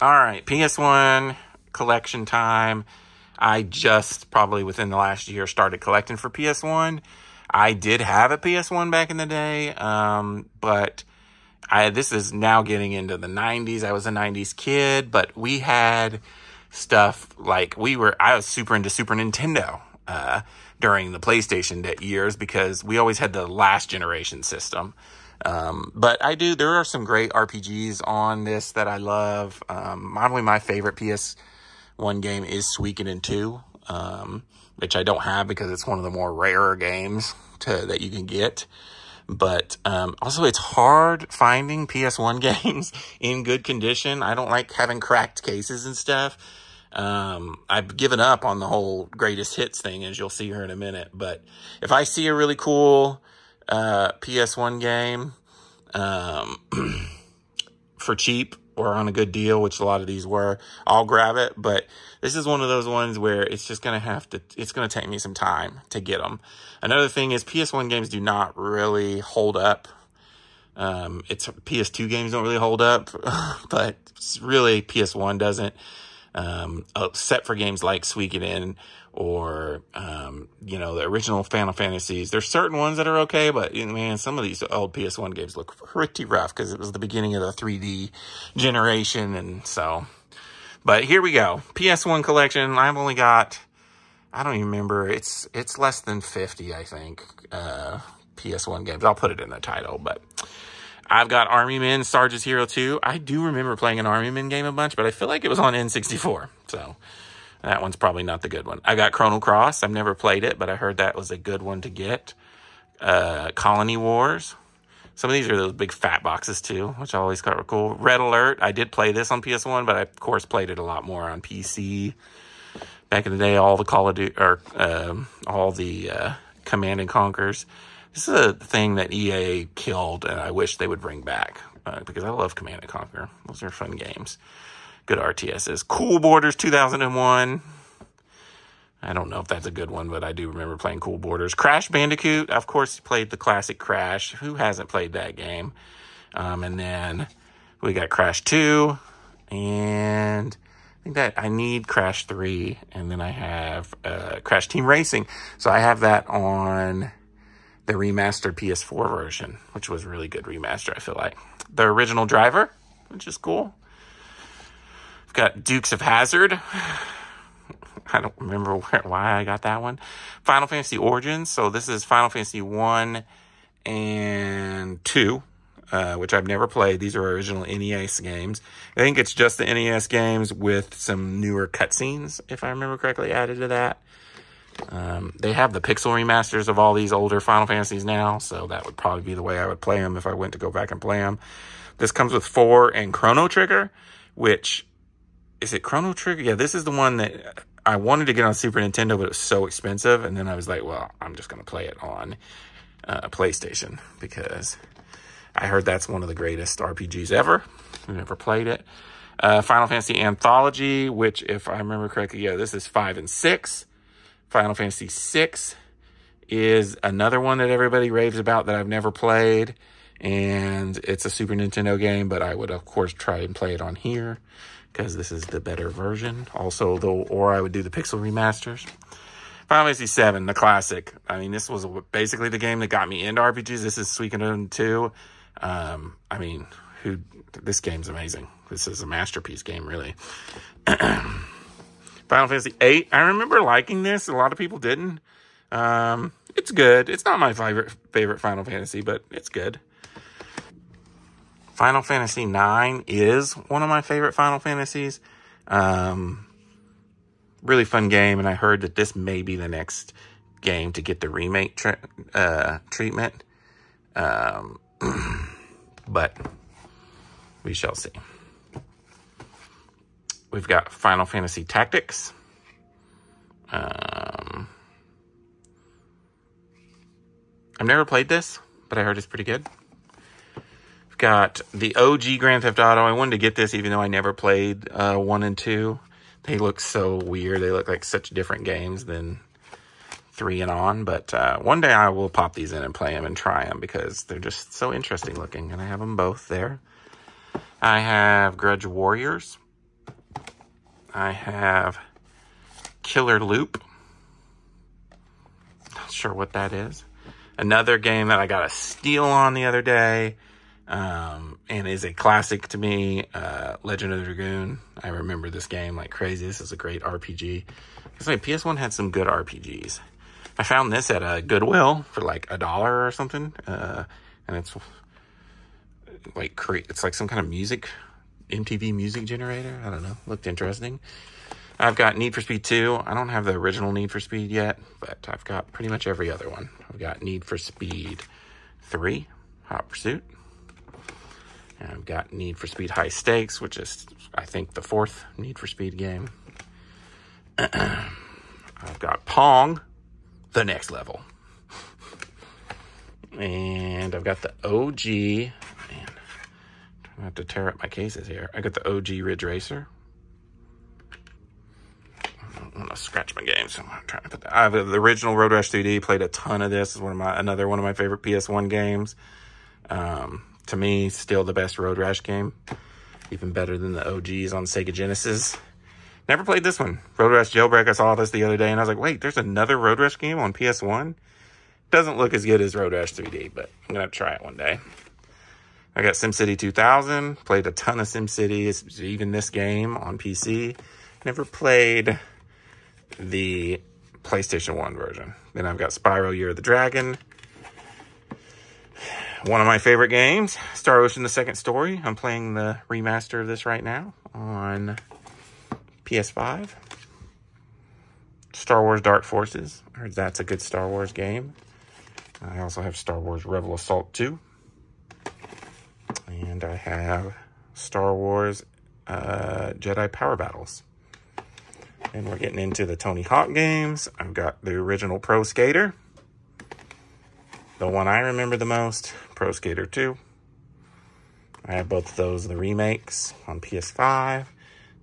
All right, PS1 collection time. I just probably within the last year started collecting for PS1. I did have a PS1 back in the day, but this is now getting into the 90s. I was a 90s kid, but we had stuff like I was super into Super Nintendo during the PlayStation years because we always had the last generation system. But there are some great RPGs on this that I love. Probably my favorite PS1 game is Suikoden 2, which I don't have because it's one of the more rarer games that you can get. But also, it's hard finding PS1 games in good condition. I don't like having cracked cases and stuff. I've given up on the whole greatest hits thing, as you'll see here in a minute. But if I see a really cool PS1 game for cheap or on a good deal, which a lot of these were, I'll grab it. But this is one of those ones where it's just going to it's going to take me some time to get them. Another thing is PS1 games do not really hold up. PS2 games don't really hold up, but really PS1 doesn't. Except for games like Suikoden or, the original Final Fantasies. There's certain ones that are okay, but man, some of these old PS1 games look pretty rough because it was the beginning of the 3D generation. And so, but here we go. PS1 collection. I've only got, I don't even remember. It's less than 50, I think, PS1 games. I'll put it in the title, but I've got Army Men, Sarge's Hero 2. I do remember playing an Army Men game a bunch, but I feel like it was on N64. So that one's probably not the good one. I got Chrono Cross. I've never played it, but I heard that was a good one to get. Colony Wars. Some of these are those big fat boxes too, which I always thought were cool. Red Alert. I did play this on PS1, but I, of course, played it a lot more on PC. Back in the day, all the Call of Duty, or all the Command and Conquers. This is a thing that EA killed, and I wish they would bring back, because I love Command & Conquer. Those are fun games. Good RTSs. Cool Borders 2001. I don't know if that's a good one, but I do remember playing Cool Borders. Crash Bandicoot. Of course, played the classic Crash. Who hasn't played that game? And then we got Crash 2, and I think that I need Crash 3, and then I have Crash Team Racing. So I have that on the remastered PS4 version, which was a really good remaster, I feel like. The original Driver, which is cool. I've got Dukes of Hazzard. I don't remember why I got that one. Final Fantasy Origins. So this is Final Fantasy 1 and 2, which I've never played. These are original NES games. I think it's just the NES games with some newer cutscenes, if I remember correctly, added to that. They have the pixel remasters of all these older Final Fantasies now, so that would probably be the way I would play them if I went to go back and play them. This comes with 4 and Chrono Trigger, which, is it Chrono Trigger? Yeah, this is the one that I wanted to get on Super Nintendo, but it was so expensive, and then I was like, well, I'm just going to play it on PlayStation, because I heard that's one of the greatest RPGs ever. I've never played it. Final Fantasy Anthology, which, if I remember correctly, yeah, this is 5 and 6. Final Fantasy VI is another one that everybody raves about that I've never played, and it's a Super Nintendo game, but I would, of course, try and play it on here because this is the better version. Also, or I would do the pixel remasters. Final Fantasy VII, the classic. I mean, this was basically the game that got me into RPGs. This is Suikoden 2. This game's amazing. This is a masterpiece game, really. Final Fantasy VIII. I remember liking this. A lot of people didn't. It's good. It's not my favorite Final Fantasy, but it's good. Final Fantasy IX is one of my favorite Final Fantasies. Really fun game, and I heard that this may be the next game to get the remake treatment. But we shall see. We've got Final Fantasy Tactics. I've never played this, but I heard it's pretty good. We've got the OG Grand Theft Auto. I wanted to get this even though I never played 1 and 2. They look so weird. They look like such different games than 3 and on. But one day I will pop these in and play them and try them because they're just so interesting looking. And I have them both there. I have Grudge Warriors. I have Killer Loop. Not sure what that is. Another game that I got a steal on the other day, and is a classic to me, Legend of the Dragoon. I remember this game like crazy. This is a great RPG. It's like PS1 had some good RPGs. I found this at a Goodwill for like $1 or something, and it's like it's like some kind of music, MTV music generator. I don't know. Looked interesting. I've got Need for Speed 2. I don't have the original Need for Speed yet, but I've got pretty much every other one. I've got Need for Speed 3, Hot Pursuit. And I've got Need for Speed High Stakes, which is, I think, the 4th Need for Speed game. I've got Pong, The Next Level. And I've got the OG, man, I'm gonna have to tear up my cases here. I got the OG Ridge Racer. I'm gonna scratch my game, so I'm trying to put that. I have the original Road Rash 3D. Played a ton of this. It's another one of my favorite PS1 games. To me, still the best Road Rash game. Even better than the OGs on Sega Genesis. Never played this one. Road Rash Jailbreak. I saw this the other day, and I was like, wait, there's another Road Rash game on PS1? Doesn't look as good as Road Rash 3D, but I'm gonna try it one day. I got SimCity 2000. Played a ton of SimCity. Even this game on PC. Never played the PlayStation 1 version. Then I've got Spyro Year of the Dragon. One of my favorite games, Star Ocean: The Second Story. I'm playing the remaster of this right now on PS5. Star Wars Dark Forces. I heard that's a good Star Wars game. I also have Star Wars Rebel Assault 2. And I have Star Wars Jedi Power Battles. And we're getting into the Tony Hawk games. I've got the original Pro Skater. The one I remember the most, Pro Skater 2. I have both of those, the remakes, on PS5.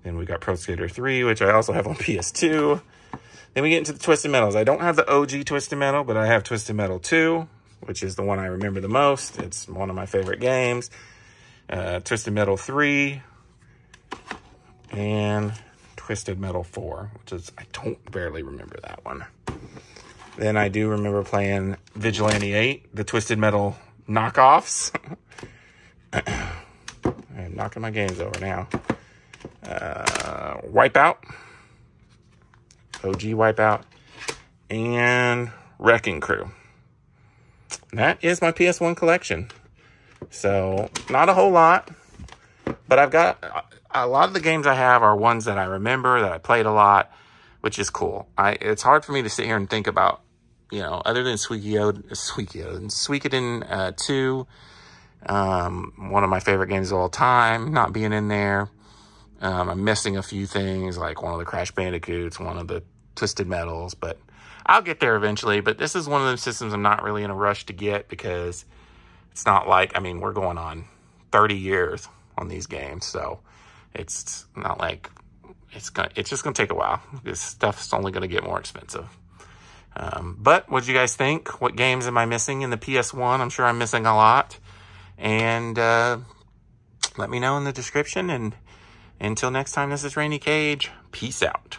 Then we got Pro Skater 3, which I also have on PS2. Then we get into the Twisted Metals. I don't have the OG Twisted Metal, but I have Twisted Metal 2, which is the one I remember the most. It's one of my favorite games. Twisted Metal 3. And Twisted Metal 4, which is, I don't barely remember that one. Then I do remember playing Vigilante 8, the Twisted Metal knockoffs. I'm knocking my games over now. Wipeout. OG Wipeout. And Wrecking Crew. That is my PS1 collection. So, not a whole lot. But I've got a lot of the games I have are ones that I remember, that I played a lot, which is cool. It's hard for me to sit here and think about, you know, other than Suikoden 2, one of my favorite games of all time, not being in there. I'm missing a few things, like one of the Crash Bandicoots, one of the Twisted Metals, but I'll get there eventually. But this is one of those systems I'm not really in a rush to get, because it's not like, I mean, we're going on 30 years on these games, so it's not like it's just gonna take a while. This stuff's only gonna get more expensive. But what do you guys think? What games am I missing in the PS1? I'm sure I'm missing a lot. And let me know in the description. And until next time, this is Randy Cage. Peace out.